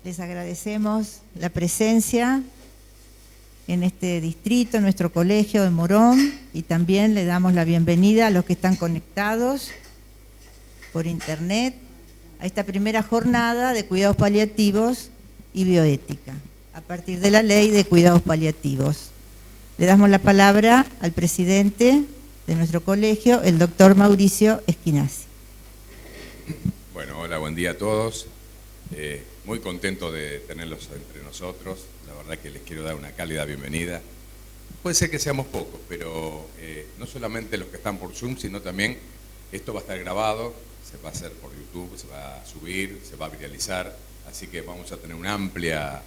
Les agradecemos la presencia en este distrito, en nuestro colegio de Morón, y también le damos la bienvenida a los que están conectados por internet a esta primera jornada de cuidados paliativos y bioética, a partir de la Ley de Cuidados Paliativos. Le damos la palabra al presidente de nuestro colegio, el doctor Mauricio Esquinazzi. Bueno, hola, buen día a todos. Muy contento de tenerlos entre nosotros. La verdad que les quiero dar una cálida bienvenida. Puede ser que seamos pocos, pero no solamente los que están por Zoom, sino también esto va a estar grabado, se va a hacer por YouTube, se va a subir, se va a viralizar, así que vamos a tener una amplia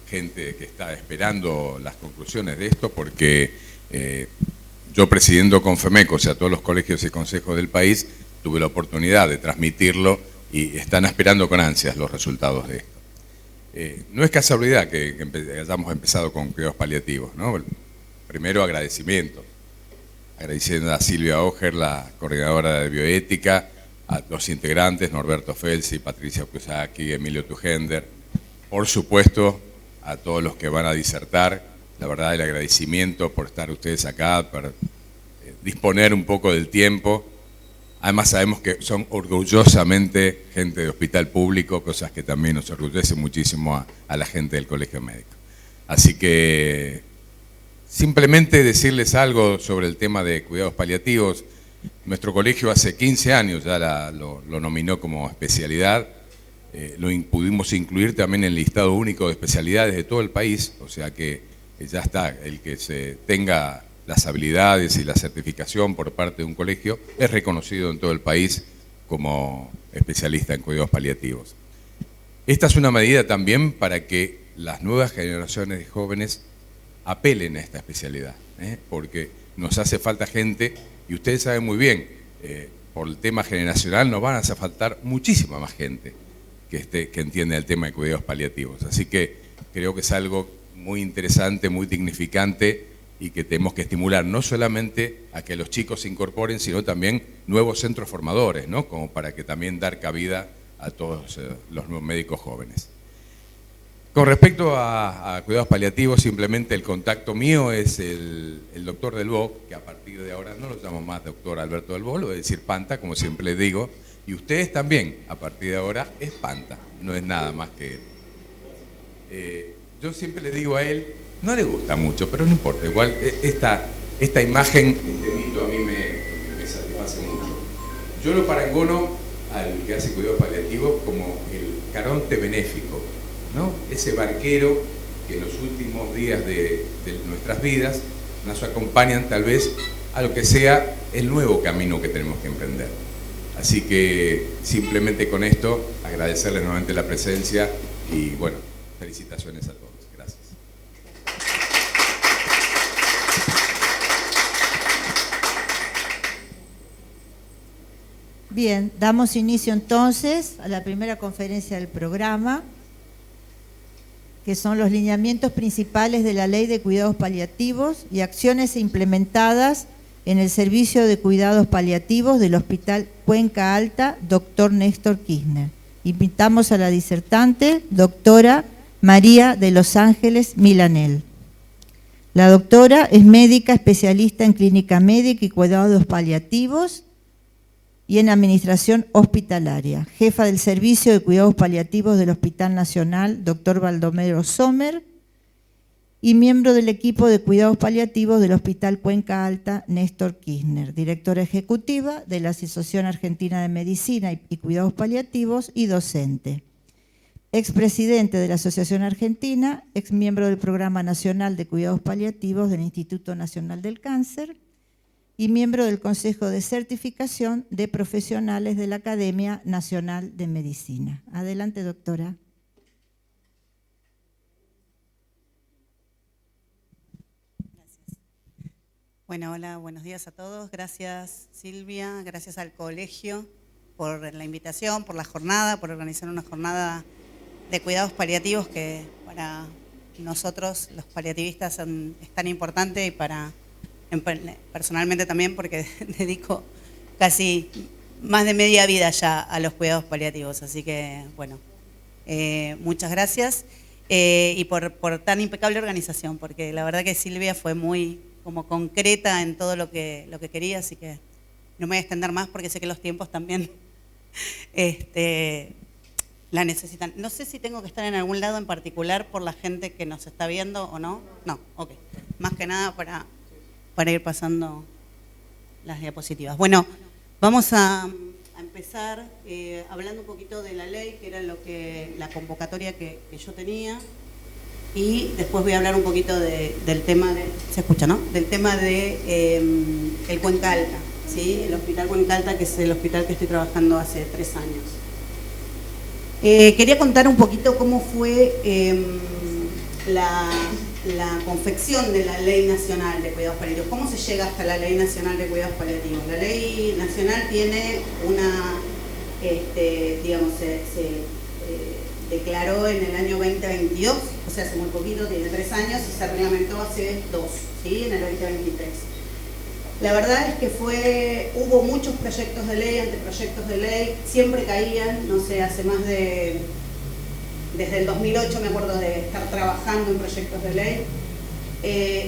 gente que está esperando las conclusiones de esto, porque yo presidiendo Confemeco, o sea, todos los colegios y consejos del país, tuve la oportunidad de transmitirlo y están esperando con ansias los resultados de esto. No es casualidad que hayamos empezado con cuidados paliativos, ¿no? Primero, agradecimiento. Agradeciendo a Silvia Oger, la coordinadora de bioética, a los integrantes, Norberto Felsi, Patricia Kusaki, Emilio Tujender, por supuesto, a todos los que van a disertar. La verdad, el agradecimiento por estar ustedes acá, por disponer un poco del tiempo. Además sabemos que son orgullosamente gente de hospital público, cosas que también nos orgullecen muchísimo a la gente del Colegio Médico. Así que simplemente decirles algo sobre el tema de cuidados paliativos. Nuestro colegio hace 15 años ya lo nominó como especialidad. Lo pudimos incluir también en el listado único de especialidades de todo el país, o sea que ya está, el que se tenga las habilidades y la certificación por parte de un colegio es reconocido en todo el país como especialista en cuidados paliativos. Esta es una medida también para que las nuevas generaciones de jóvenes apelen a esta especialidad, porque nos hace falta gente, y ustedes saben muy bien, por el tema generacional nos van a hacer faltar muchísima más gente que entienda el tema de cuidados paliativos. Así que creo que es algo muy interesante, muy dignificante, y que tenemos que estimular no solamente a que los chicos se incorporen, sino también nuevos centros formadores, ¿no? Como para que también dar cabida a todos los nuevos médicos jóvenes. Con respecto a cuidados paliativos, simplemente el contacto mío es el doctor Delbó, que a partir de ahora no lo llamo más doctor Alberto Delbó, lo voy a decir Panta, como siempre les digo, y ustedes también, a partir de ahora, es Panta, no es nada más que él. Yo siempre le digo a él, no le gusta mucho, pero no importa, igual esta imagen, este mito a mí me satisface mucho. Yo lo parangono al que hace cuidados paliativos como el Caronte benéfico, ¿no? Ese barquero que en los últimos días de nuestras vidas nos acompañan tal vez a lo que sea el nuevo camino que tenemos que emprender. Así que simplemente con esto agradecerles nuevamente la presencia y bueno, felicitaciones a todos. Gracias. Bien, damos inicio entonces a la primera conferencia del programa, que son los lineamientos principales de la Ley de Cuidados Paliativos y acciones implementadas en el Servicio de Cuidados Paliativos del Hospital Cuenca Alta, doctor Néstor Kirchner. Invitamos a la disertante, doctora María de los Ángeles Milanel. La doctora es médica especialista en clínica médica y cuidados paliativos y en administración hospitalaria, jefa del Servicio de Cuidados Paliativos del Hospital Nacional, doctor Baldomero Sommer, y miembro del equipo de cuidados paliativos del Hospital Cuenca Alta, Néstor Kirchner, directora ejecutiva de la Asociación Argentina de Medicina y Cuidados Paliativos y docente. Expresidente de la Asociación Argentina, exmiembro del Programa Nacional de Cuidados Paliativos del Instituto Nacional del Cáncer y miembro del Consejo de Certificación de Profesionales de la Academia Nacional de Medicina. Adelante, doctora. Gracias. Bueno, hola, buenos días a todos. Gracias, Silvia, gracias al colegio por la invitación, por la jornada, por organizar una jornada de cuidados paliativos que para nosotros, los paliativistas, es tan importante y para personalmente también porque dedico casi más de media vida ya a los cuidados paliativos, así que bueno, Muchas gracias y por tan impecable organización, porque la verdad que Silvia fue muy como concreta en todo lo que quería, así que no me voy a extender más porque sé que los tiempos también la necesitan. No sé si tengo que estar en algún lado en particular por la gente que nos está viendo o no. No, ok. Más que nada para ir pasando las diapositivas. Bueno, vamos a empezar hablando un poquito de la ley, que era la convocatoria que yo tenía, y después voy a hablar un poquito del tema se escucha, ¿no? Del tema de el Cuenca Alta, ¿sí? El Hospital Cuenca Alta, que es el hospital que estoy trabajando hace 3 años. Quería contar un poquito cómo fue la confección de la Ley Nacional de Cuidados Paliativos. ¿Cómo se llega hasta la Ley Nacional de Cuidados Paliativos? La Ley Nacional tiene digamos, se declaró en el año 2022, o sea, hace muy poquito, tiene 3 años, y se reglamentó hace 2, ¿sí? En el 2023. La verdad es que hubo muchos proyectos de ley, anteproyectos de ley, siempre caían, no sé, desde el 2008 me acuerdo de estar trabajando en proyectos de ley,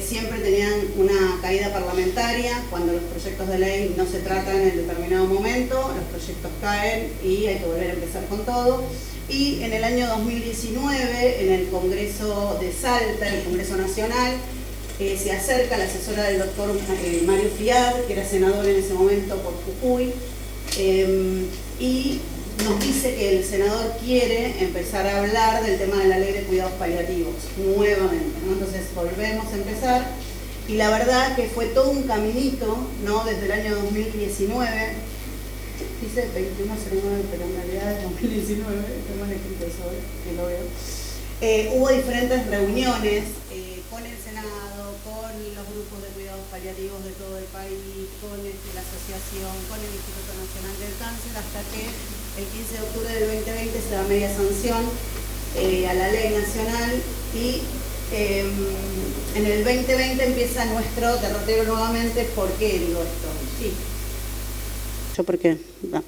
siempre tenían una caída parlamentaria. Cuando los proyectos de ley no se tratan en determinado momento, los proyectos caen y hay que volver a empezar con todo. Y en el año 2019, en el Congreso de Salta, el Congreso Nacional, se acerca la asesora del doctor Mario Fiat, que era senador en ese momento por Jujuy, y nos dice que el senador quiere empezar a hablar del tema de la ley de cuidados paliativos nuevamente, ¿no? Entonces volvemos a empezar, y la verdad que fue todo un caminito, ¿no? Desde el año 2019, dice 2109, pero en realidad es 2019, tengo el escrito eso, que lo veo. Hubo diferentes reuniones con el Senado, con los grupos de cuidados paliativos de todo el país, con la asociación, con el Instituto Nacional del Cáncer, hasta que el 15 de octubre del 2020 se da media sanción a la ley nacional, y en el 2020 empieza nuestro derrotero nuevamente. ¿Por qué digo esto? Sí. ¿Yo por qué? No.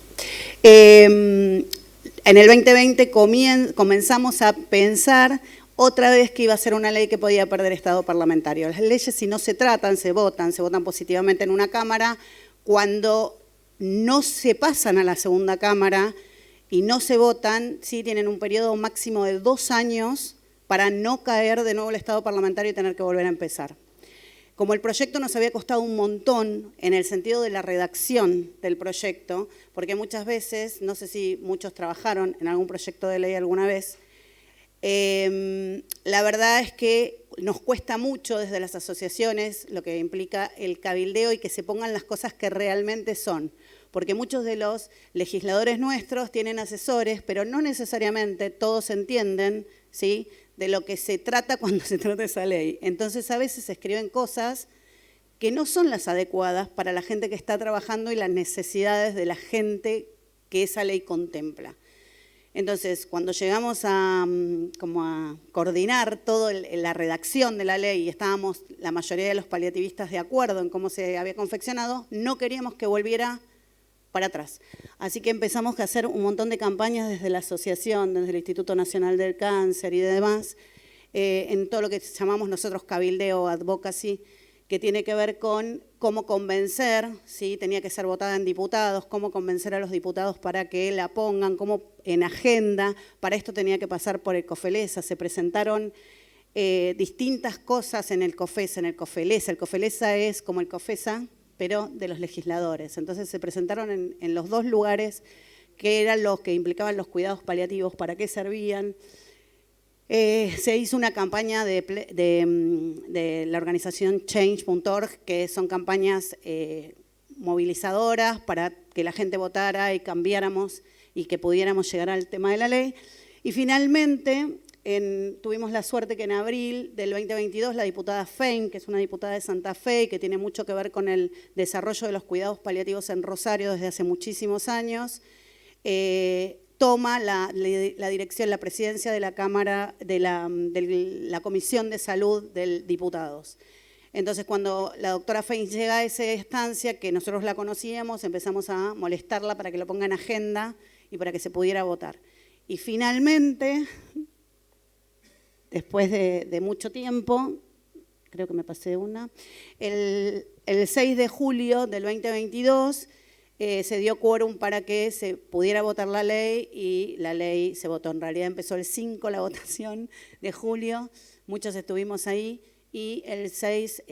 En el 2020 comenzamos a pensar otra vez que iba a ser una ley que podía perder estado parlamentario. Las leyes, si no se tratan, se votan positivamente en una Cámara. Cuando no se pasan a la segunda Cámara y no se votan, sí tienen un periodo máximo de 2 años para no caer de nuevo el estado parlamentario y tener que volver a empezar. Como el proyecto nos había costado un montón en el sentido de la redacción del proyecto, porque muchas veces, no sé si muchos trabajaron en algún proyecto de ley alguna vez, la verdad es que nos cuesta mucho desde las asociaciones, lo que implica el cabildeo y que se pongan las cosas que realmente son. Porque muchos de los legisladores nuestros tienen asesores, pero no necesariamente todos entienden, ¿sí?, de lo que se trata cuando se trata esa ley. Entonces a veces se escriben cosas que no son las adecuadas para la gente que está trabajando y las necesidades de la gente que esa ley contempla. Entonces, cuando llegamos a coordinar toda la redacción de la ley y estábamos la mayoría de los paliativistas de acuerdo en cómo se había confeccionado, no queríamos que volviera para atrás. Así que empezamos a hacer un montón de campañas desde la asociación, desde el Instituto Nacional del Cáncer y demás, en todo lo que llamamos nosotros cabildeo, advocacy, que tiene que ver con cómo convencer, ¿sí? Tenía que ser votada en diputados, cómo convencer a los diputados para que la pongan, cómo en agenda. Para esto tenía que pasar por el COFELESA. Se presentaron distintas cosas en el COFESA, en el COFELESA. El COFELESA es como el COFESA, pero de los legisladores. Entonces se presentaron en los 2 lugares que eran los que implicaban los cuidados paliativos, para qué servían. Se hizo una campaña de la organización Change.org, que son campañas movilizadoras para que la gente votara y cambiáramos y que pudiéramos llegar al tema de la ley. Y finalmente tuvimos la suerte que en abril del 2022 la diputada Fein, que es una diputada de Santa Fe y que tiene mucho que ver con el desarrollo de los cuidados paliativos en Rosario desde hace muchísimos años, toma la dirección, la presidencia de la Cámara, de la Comisión de Salud de Diputados. Entonces, cuando la doctora Fein llega a esa instancia, que nosotros la conocíamos, empezamos a molestarla para que lo ponga en agenda y para que se pudiera votar. Y finalmente, después de mucho tiempo, creo que me pasé una, el 6 de julio del 2022 se dio quórum para que se pudiera votar la ley y la ley se votó. En realidad empezó el 5 la votación de julio, muchos estuvimos ahí y el 6,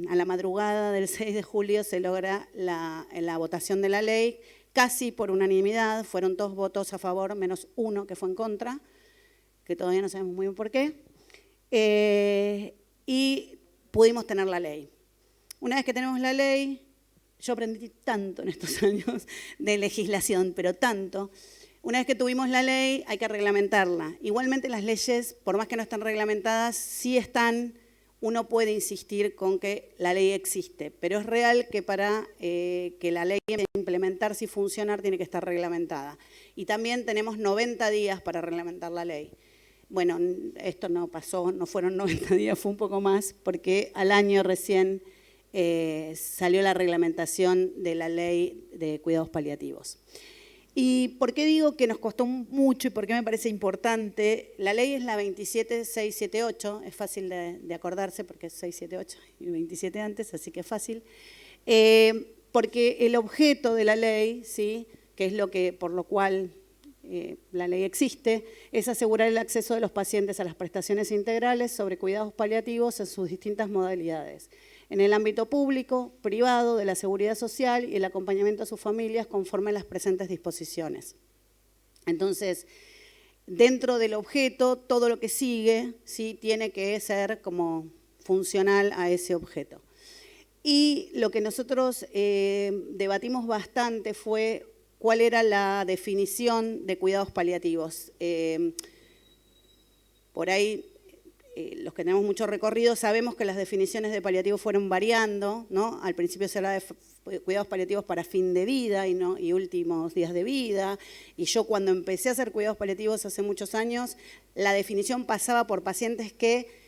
a la madrugada del 6 de julio se logra la votación de la ley, casi por unanimidad, fueron 2 votos a favor, menos 1 que fue en contra, que todavía no sabemos muy bien por qué, y pudimos tener la ley. Una vez que tenemos la ley, yo aprendí tanto en estos años de legislación, pero tanto. Una vez que tuvimos la ley, hay que reglamentarla. Igualmente las leyes, por más que no estén reglamentadas, sí están, uno puede insistir con que la ley existe, pero es real que para que la ley implementarse y funcionar tiene que estar reglamentada. Y también tenemos 90 días para reglamentar la ley. Bueno, esto no pasó, no fueron 90 días, fue un poco más, porque al año recién salió la reglamentación de la ley de cuidados paliativos. ¿Y por qué digo que nos costó mucho y por qué me parece importante? La ley es la 27678, es fácil de acordarse porque es 678 y 27 antes, así que es fácil. Porque el objeto de la ley, ¿sí?, que es por lo cual la ley existe, es asegurar el acceso de los pacientes a las prestaciones integrales sobre cuidados paliativos en sus distintas modalidades, en el ámbito público, privado, de la seguridad social y el acompañamiento a sus familias conforme a las presentes disposiciones. Entonces, dentro del objeto, todo lo que sigue, ¿sí?, tiene que ser como funcional a ese objeto. Y lo que nosotros debatimos bastante fue cuál era la definición de cuidados paliativos. Por ahí, los que tenemos mucho recorrido sabemos que las definiciones de paliativos fueron variando, ¿no? Al principio se hablaba de cuidados paliativos para fin de vida y últimos días de vida. Y yo cuando empecé a hacer cuidados paliativos hace muchos años, la definición pasaba por pacientes que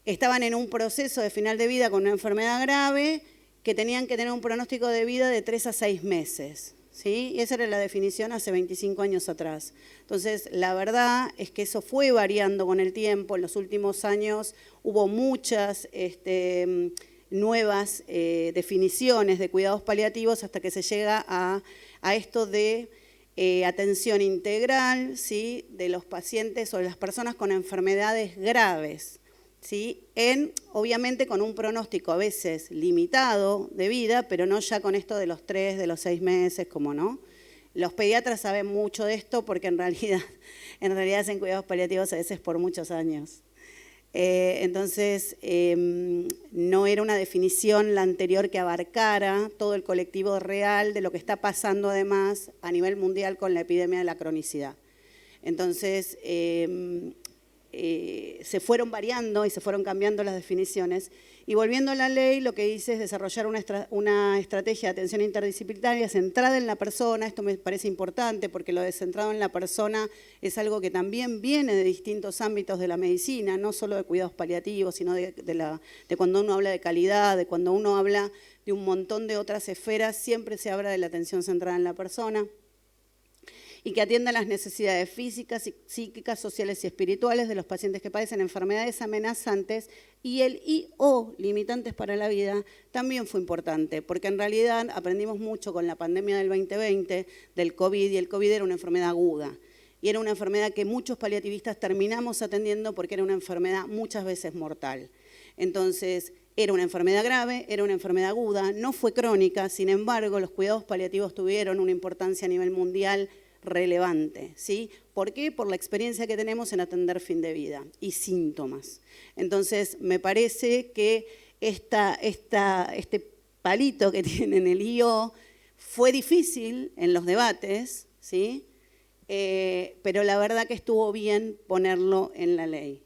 estaban en un proceso de final de vida con una enfermedad grave, que tenían que tener un pronóstico de vida de 3 a 6 meses. ¿Sí? Y esa era la definición hace 25 años atrás. Entonces, la verdad es que eso fue variando con el tiempo. En los últimos años hubo muchas nuevas definiciones de cuidados paliativos hasta que se llega a esto de atención integral, ¿sí?, de los pacientes o de las personas con enfermedades graves. ¿Sí? Obviamente con un pronóstico a veces limitado de vida, pero no ya con esto de los 3, de los 6 meses, como no. Los pediatras saben mucho de esto porque en realidad hacen cuidados paliativos a veces por muchos años. Entonces, no era una definición la anterior que abarcara todo el colectivo real de lo que está pasando además a nivel mundial con la epidemia de la cronicidad. Entonces, se fueron variando y se fueron cambiando las definiciones. Y volviendo a la ley, lo que dice es desarrollar una estrategia de atención interdisciplinaria centrada en la persona. Esto me parece importante porque lo de centrado en la persona es algo que también viene de distintos ámbitos de la medicina, no solo de cuidados paliativos, sino de cuando uno habla de calidad, de cuando uno habla de un montón de otras esferas, siempre se habla de la atención centrada en la persona. Y que atienda las necesidades físicas, psíquicas, sociales y espirituales de los pacientes que padecen enfermedades amenazantes, y el I.O., limitantes para la vida, también fue importante, porque en realidad aprendimos mucho con la pandemia del 2020, del COVID, y el COVID era una enfermedad aguda, y era una enfermedad que muchos paliativistas terminamos atendiendo porque era una enfermedad muchas veces mortal. Entonces, era una enfermedad grave, era una enfermedad aguda, no fue crónica, sin embargo, los cuidados paliativos tuvieron una importancia a nivel mundial relevante, ¿sí? ¿Por qué? Por la experiencia que tenemos en atender fin de vida y síntomas. Entonces, me parece que este palito que tiene en el I.O. fue difícil en los debates, ¿sí? Pero la verdad que estuvo bien ponerlo en la ley.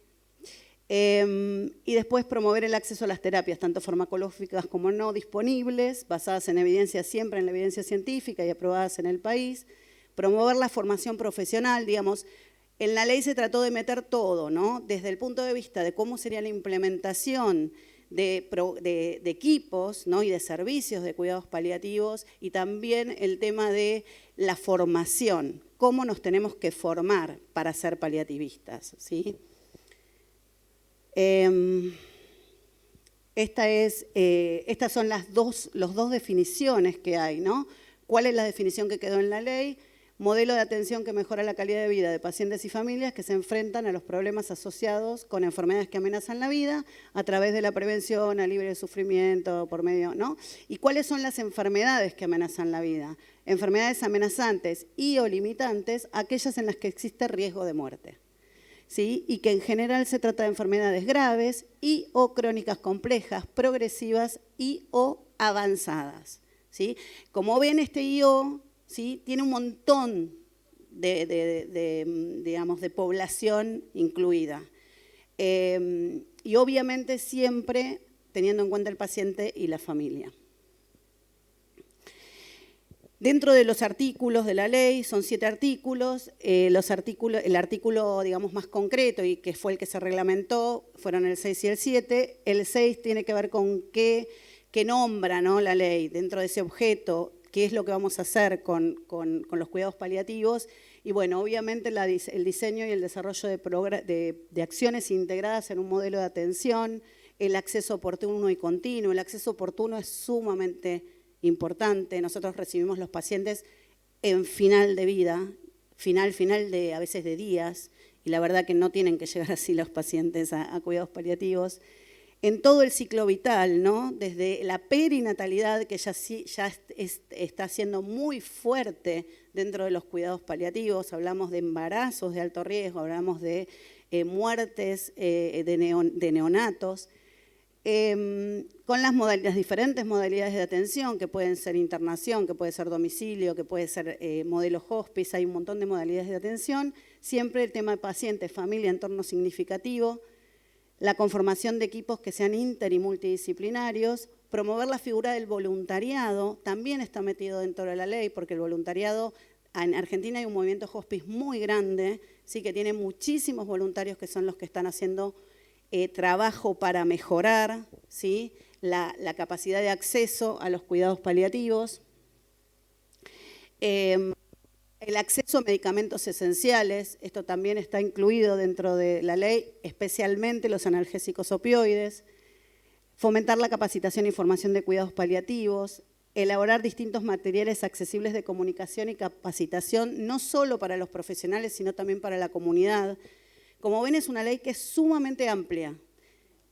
Y después promover el acceso a las terapias, tanto farmacológicas como no disponibles, basadas en evidencia, siempre en la evidencia científica y aprobadas en el país. Promover la formación profesional, digamos, en la ley se trató de meter todo, ¿no? Desde el punto de vista de cómo sería la implementación de equipos, ¿no?, y de servicios de cuidados paliativos, y también el tema de la formación. cómo nos tenemos que formar para ser paliativistas, ¿sí? Estas son las dos definiciones que hay, ¿no? ¿Cuál es la definición que quedó en la ley? Modelo de atención que mejora la calidad de vida de pacientes y familias que se enfrentan a los problemas asociados con enfermedades que amenazan la vida a través de la prevención, alivio de sufrimiento, por medio, ¿no? ¿Y cuáles son las enfermedades que amenazan la vida? Enfermedades amenazantes y o limitantes, aquellas en las que existe riesgo de muerte, ¿sí? Y que en general se trata de enfermedades graves y o crónicas complejas, progresivas y o avanzadas, ¿sí? Como ven, este I-O, ¿sí? Tiene un montón digamos, de población incluida. Y obviamente siempre teniendo en cuenta el paciente y la familia. Dentro de los artículos de la ley, son 7 artículos, el artículo, digamos, más concreto y que fue el que se reglamentó, fueron el 6 y el 7. El 6 tiene que ver con qué nombra, ¿no?, la ley dentro de ese objeto, qué es lo que vamos a hacer con los cuidados paliativos. Y bueno, obviamente el diseño y el desarrollo de acciones integradas en un modelo de atención, el acceso oportuno y continuo. El acceso oportuno es sumamente importante. Nosotros recibimos los pacientes en final de vida, final de a veces de días, y la verdad que no tienen que llegar así los pacientes a cuidados paliativos. En todo el ciclo vital, ¿no? Desde la perinatalidad, que ya está siendo muy fuerte dentro de los cuidados paliativos, hablamos de embarazos de alto riesgo, hablamos de muertes de neonatos, con las diferentes modalidades de atención, que pueden ser internación, que puede ser domicilio, que puede ser modelo hospice, hay un montón de modalidades de atención, siempre el tema de pacientes, familia, entorno significativo, la conformación de equipos que sean inter y multidisciplinarios, promover la figura del voluntariado, también está metido dentro de la ley, porque el voluntariado, en Argentina hay un movimiento hospice muy grande, sí, que tiene muchísimos voluntarios que son los que están haciendo trabajo para mejorar, ¿sí?, la capacidad de acceso a los cuidados paliativos. El acceso a medicamentos esenciales, esto también está incluido dentro de la ley, especialmente los analgésicos opioides. Fomentar la capacitación y formación de cuidados paliativos. Elaborar distintos materiales accesibles de comunicación y capacitación, no solo para los profesionales, sino también para la comunidad. Como ven, es una ley que es sumamente amplia.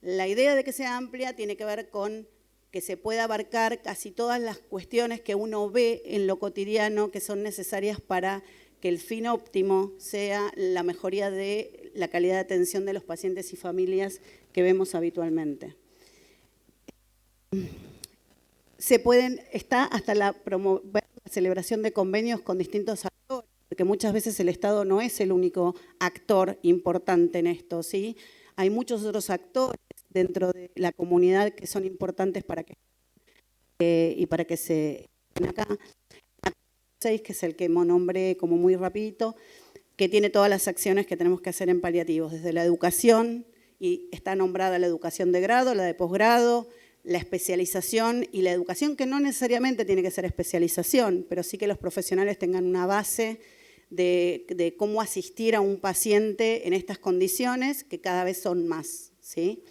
La idea de que sea amplia tiene que ver con que se pueda abarcar casi todas las cuestiones que uno ve en lo cotidiano que son necesarias para que el fin óptimo sea la mejoría de la calidad de atención de los pacientes y familias que vemos habitualmente. Está hasta la celebración de convenios con distintos actores, porque muchas veces el Estado no es el único actor importante en esto, ¿sí? Hay muchos otros actores dentro de la comunidad que son importantes para que se acá. 6, que es el que nombré como muy rapidito, que tiene todas las acciones que tenemos que hacer en paliativos, desde la educación, y está nombrada la educación de grado, la de posgrado, la especialización y la educación que no necesariamente tiene que ser especialización, pero sí que los profesionales tengan una base de cómo asistir a un paciente en estas condiciones, que cada vez son más, ¿sí?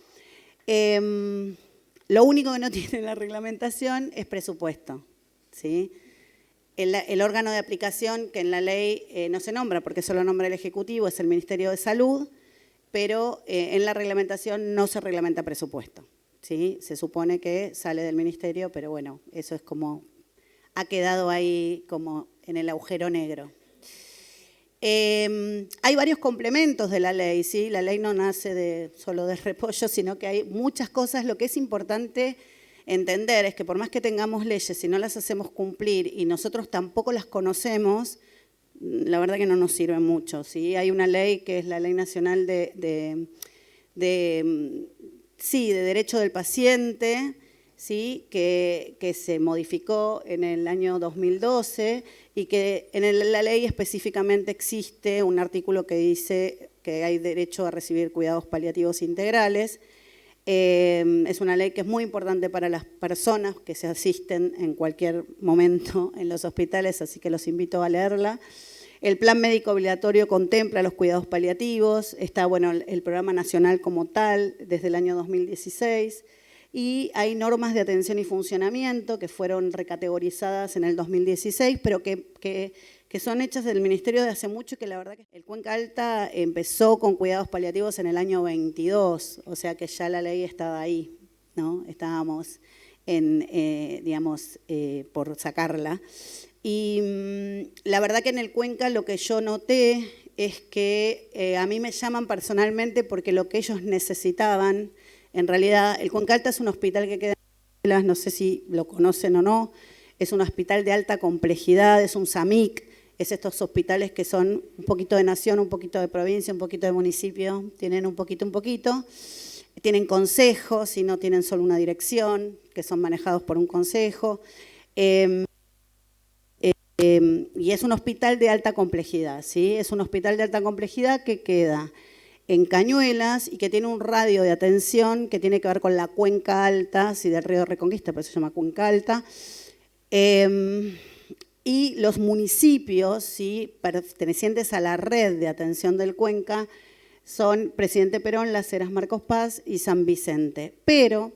Lo único que no tiene la reglamentación es presupuesto, ¿sí? El órgano de aplicación que en la ley no se nombra, porque solo nombra el Ejecutivo, es el Ministerio de Salud, pero en la reglamentación no se reglamenta presupuesto, ¿sí? Se supone que sale del Ministerio, pero bueno, eso es como, ha quedado ahí como en el agujero negro. Hay varios complementos de la ley, ¿sí? La ley no nace solo de repollo, sino que hay muchas cosas. Lo que es importante entender es que por más que tengamos leyes, si no las hacemos cumplir y nosotros tampoco las conocemos, la verdad que no nos sirve mucho, ¿sí? Hay una ley que es la Ley Nacional de Derecho del Paciente, ¿sí? que se modificó en el año 2012 y que en la ley específicamente existe un artículo que dice que hay derecho a recibir cuidados paliativos integrales. Es una ley que es muy importante para las personas que se asisten en cualquier momento en los hospitales, así que los invito a leerla. El plan médico obligatorio contempla los cuidados paliativos, está bueno, el programa nacional como tal desde el año 2016 y hay normas de atención y funcionamiento que fueron recategorizadas en el 2016, pero que son hechas del Ministerio de hace mucho y que la verdad que el Cuenca Alta empezó con cuidados paliativos en el año 22, o sea que ya la ley estaba ahí, ¿no? Estábamos por sacarla. Y la verdad que en el Cuenca lo que yo noté es que a mí me llaman personalmente porque lo que ellos necesitaban, en realidad el Cuenca Alta es un hospital que queda en Cañuelas, no sé si lo conocen o no, es un hospital de alta complejidad, es un SAMIC, es estos hospitales que son un poquito de nación, un poquito de provincia, un poquito de municipio, tienen un poquito, tienen consejos y no tienen solo una dirección, que son manejados por un consejo. Y es un hospital de alta complejidad, ¿sí? Es un hospital de alta complejidad que queda en Cañuelas y que tiene un radio de atención que tiene que ver con la Cuenca Alta, ¿sí? Del Río Reconquista, por eso se llama Cuenca Alta. Y los municipios, ¿sí? Pertenecientes a la red de atención del Cuenca son Presidente Perón, Las Heras, Marcos Paz y San Vicente. Pero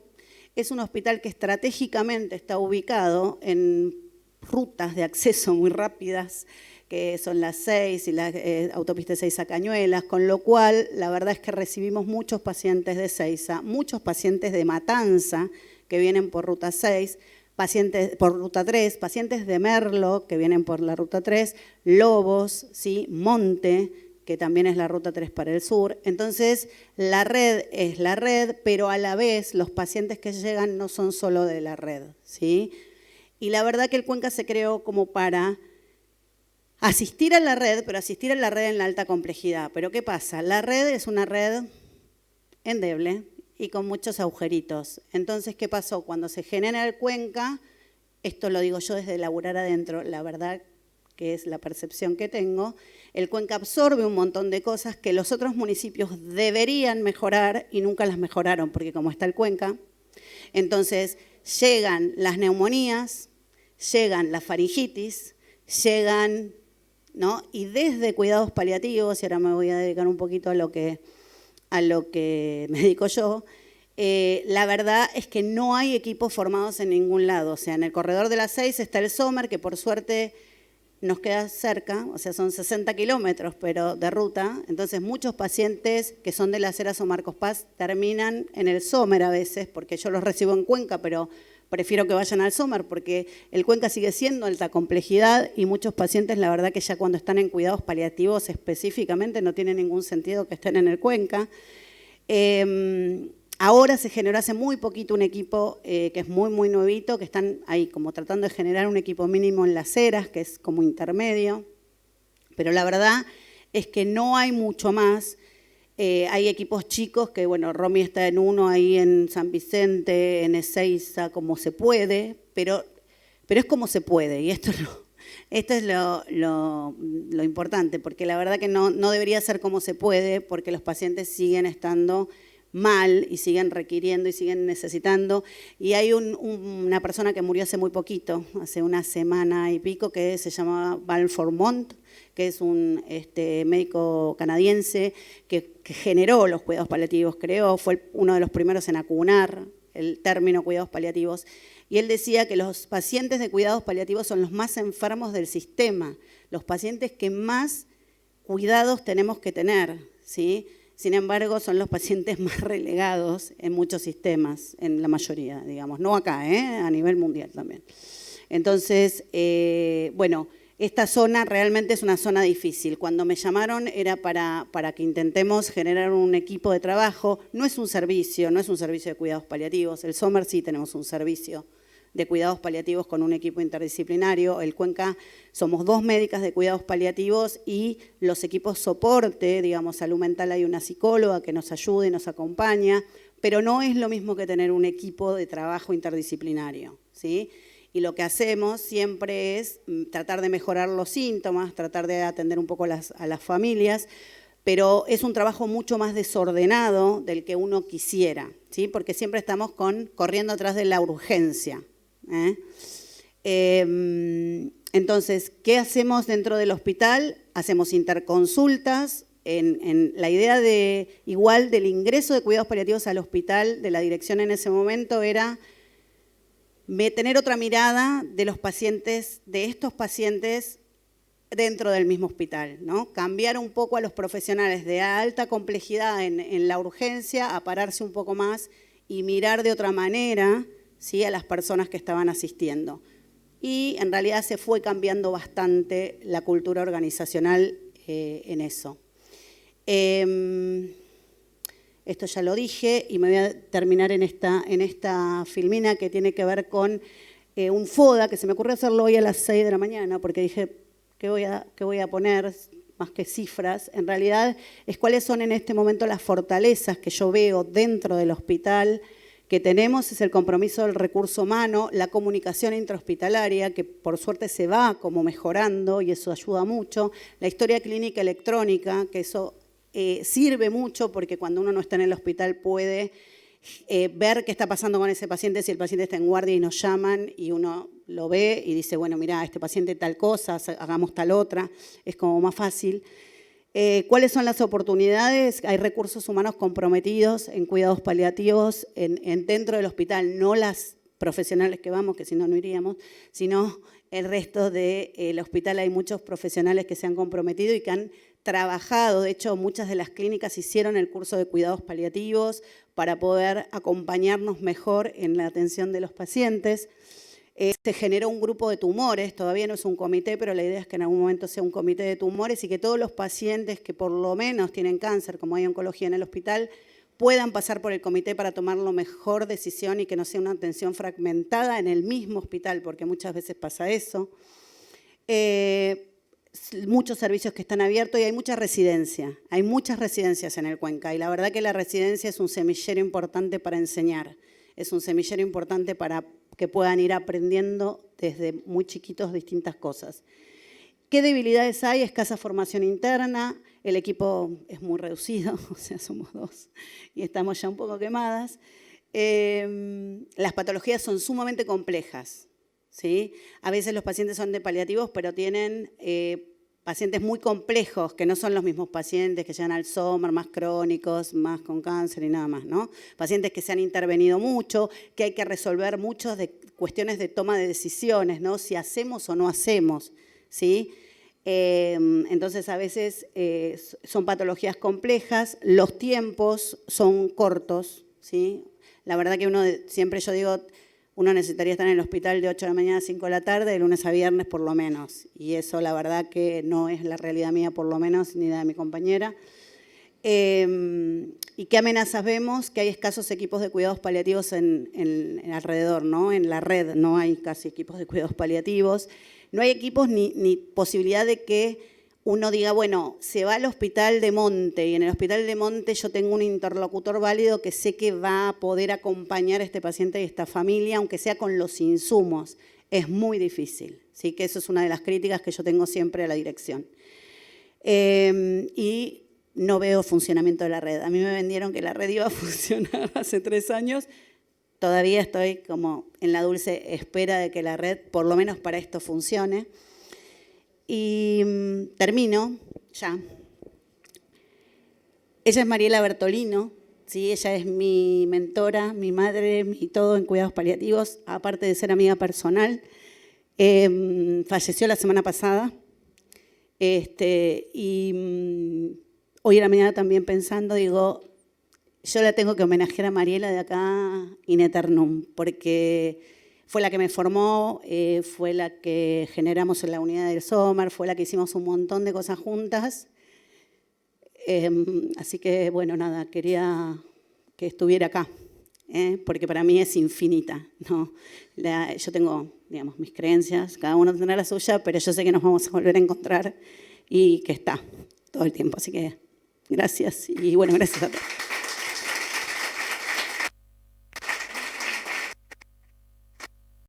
es un hospital que estratégicamente está ubicado en rutas de acceso muy rápidas, que son las 6 y la autopista 6 a Cañuelas, con lo cual la verdad es que recibimos muchos pacientes de Seiza, muchos pacientes de Matanza que vienen por ruta 6, pacientes por ruta 3, pacientes de Merlo que vienen por la ruta 3, Lobos, ¿sí? Monte, que también es la ruta 3 para el sur. Entonces, la red es la red, pero a la vez los pacientes que llegan no son solo de la red, ¿sí? Y la verdad que el Cuenca se creó como para asistir a la red, pero asistir a la red en la alta complejidad. Pero ¿qué pasa? La red es una red endeble y con muchos agujeritos. Entonces, ¿qué pasó? Cuando se genera el Cuenca, esto lo digo yo desde laburar adentro, la verdad que es la percepción que tengo, el Cuenca absorbe un montón de cosas que los otros municipios deberían mejorar y nunca las mejoraron, porque como está el Cuenca, entonces llegan las neumonías, llegan las faringitis, llegan, ¿no? Y desde cuidados paliativos, y ahora me voy a dedicar un poquito a lo que me dedico yo, la verdad es que no hay equipos formados en ningún lado. O sea, en el corredor de las 6 está el SOMER, que por suerte nos queda cerca, o sea, son 60 kilómetros pero de ruta, entonces muchos pacientes que son de Las Heras o Marcos Paz terminan en el SOMER a veces, porque yo los recibo en Cuenca, pero prefiero que vayan al SOMER porque el Cuenca sigue siendo alta complejidad y muchos pacientes, la verdad que ya cuando están en cuidados paliativos específicamente no tiene ningún sentido que estén en el Cuenca. Ahora se generó hace muy poquito un equipo que es muy, muy nuevito, que están ahí como tratando de generar un equipo mínimo en Las Heras, que es como intermedio, pero la verdad es que no hay mucho más. Hay equipos chicos que, bueno, Romy está en uno ahí en San Vicente, en Ezeiza, como se puede, pero es como se puede, y esto es lo importante, porque la verdad que no debería ser como se puede, porque los pacientes siguen estando mal y siguen requiriendo y siguen necesitando. Y hay una persona que murió hace muy poquito, hace una semana y pico, que se llamaba Balfour Mont, que es un médico canadiense que generó los cuidados paliativos, fue uno de los primeros en acuñar el término cuidados paliativos. Y él decía que los pacientes de cuidados paliativos son los más enfermos del sistema, los pacientes que más cuidados tenemos que tener, ¿sí? Sin embargo, son los pacientes más relegados en muchos sistemas, en la mayoría, digamos. No acá, a nivel mundial también. Entonces, bueno, esta zona realmente es una zona difícil. Cuando me llamaron era para que intentemos generar un equipo de trabajo. No es un servicio de cuidados paliativos. El SOMER sí tenemos un servicio de cuidados paliativos con un equipo interdisciplinario. El Cuenca somos 2 médicas de cuidados paliativos y los equipos soporte, digamos, salud mental, hay una psicóloga que nos ayuda y nos acompaña, pero no es lo mismo que tener un equipo de trabajo interdisciplinario, ¿sí? Y lo que hacemos siempre es tratar de mejorar los síntomas, tratar de atender un poco a las familias, pero es un trabajo mucho más desordenado del que uno quisiera, ¿sí? Porque siempre estamos corriendo atrás de la urgencia. Entonces, ¿qué hacemos dentro del hospital? Hacemos interconsultas. En la idea igual del ingreso de cuidados paliativos al hospital, de la dirección en ese momento, era tener otra mirada de los pacientes, de estos pacientes dentro del mismo hospital, ¿no? Cambiar un poco a los profesionales de alta complejidad en la urgencia, a pararse un poco más y mirar de otra manera, ¿sí?, a las personas que estaban asistiendo. Y en realidad se fue cambiando bastante la cultura organizacional en eso. Esto ya lo dije y me voy a terminar en esta filmina que tiene que ver con un FODA, que se me ocurrió hacerlo hoy a las 6 de la mañana, porque dije, ¿qué voy a poner? Más que cifras, en realidad es cuáles son en este momento las fortalezas que yo veo dentro del hospital que tenemos, es el compromiso del recurso humano, la comunicación intrahospitalaria, que por suerte se va como mejorando y eso ayuda mucho, la historia clínica electrónica, que eso sirve mucho porque cuando uno no está en el hospital puede ver qué está pasando con ese paciente, si el paciente está en guardia y nos llaman y uno lo ve y dice, bueno, mira, este paciente tal cosa, hagamos tal otra, es como más fácil. ¿Cuáles son las oportunidades? Hay recursos humanos comprometidos en cuidados paliativos dentro del hospital, no las profesionales que vamos, que si no, no iríamos, sino el resto del hospital. Hay muchos profesionales que se han comprometido y que han trabajado. De hecho, muchas de las clínicas hicieron el curso de cuidados paliativos para poder acompañarnos mejor en la atención de los pacientes. Se generó un grupo de tumores, todavía no es un comité, pero la idea es que en algún momento sea un comité de tumores y que todos los pacientes que por lo menos tienen cáncer, como hay oncología en el hospital, puedan pasar por el comité para tomar la mejor decisión y que no sea una atención fragmentada en el mismo hospital, porque muchas veces pasa eso. Muchos servicios que están abiertos y hay muchas residencias en el Cuenca y la verdad que la residencia es un semillero importante para enseñar, es un semillero importante para que puedan ir aprendiendo desde muy chiquitos distintas cosas. ¿Qué debilidades hay? Escasa formación interna, el equipo es muy reducido, o sea, somos 2 y estamos ya un poco quemadas. Las patologías son sumamente complejas, ¿sí? A veces los pacientes son de paliativos, pero tienen pacientes muy complejos, que no son los mismos pacientes que llegan al Alzheimer, más crónicos, más con cáncer y nada más, ¿no? Pacientes que se han intervenido mucho, que hay que resolver muchas cuestiones de toma de decisiones, ¿no? Si hacemos o no hacemos, ¿sí? Entonces, a veces son patologías complejas, los tiempos son cortos, ¿sí? La verdad que siempre yo digo, uno necesitaría estar en el hospital de 8 de la mañana a 5 de la tarde, de lunes a viernes por lo menos. Y eso la verdad que no es la realidad mía por lo menos, ni la de mi compañera. ¿Y qué amenazas vemos? Que hay escasos equipos de cuidados paliativos en alrededor, ¿no? En la red no hay casi equipos de cuidados paliativos. No hay equipos ni posibilidad de que uno diga, bueno, se va al hospital de Monte y en el hospital de Monte yo tengo un interlocutor válido que sé que va a poder acompañar a este paciente y esta familia, aunque sea con los insumos. Es muy difícil, ¿sí? Que eso es una de las críticas que yo tengo siempre a la dirección. Y no veo funcionamiento de la red. A mí me vendieron que la red iba a funcionar hace 3 años. Todavía estoy como en la dulce espera de que la red, por lo menos para esto, funcione. Y termino ya. Ella es Mariela Bertolino, ¿sí? Ella es mi mentora, mi madre, mi todo en cuidados paliativos, aparte de ser amiga personal. Falleció la semana pasada. Hoy en la mañana también pensando, digo, yo la tengo que homenajear a Mariela de acá in eternum, porque fue la que me formó, fue la que generamos en la unidad del Alzheimer, fue la que hicimos un montón de cosas juntas. Así que, bueno, nada, quería que estuviera acá, porque para mí es infinita, ¿no? Yo tengo, digamos, mis creencias, cada uno tendrá la suya, pero yo sé que nos vamos a volver a encontrar y que está todo el tiempo. Así que gracias y, bueno, gracias a todos.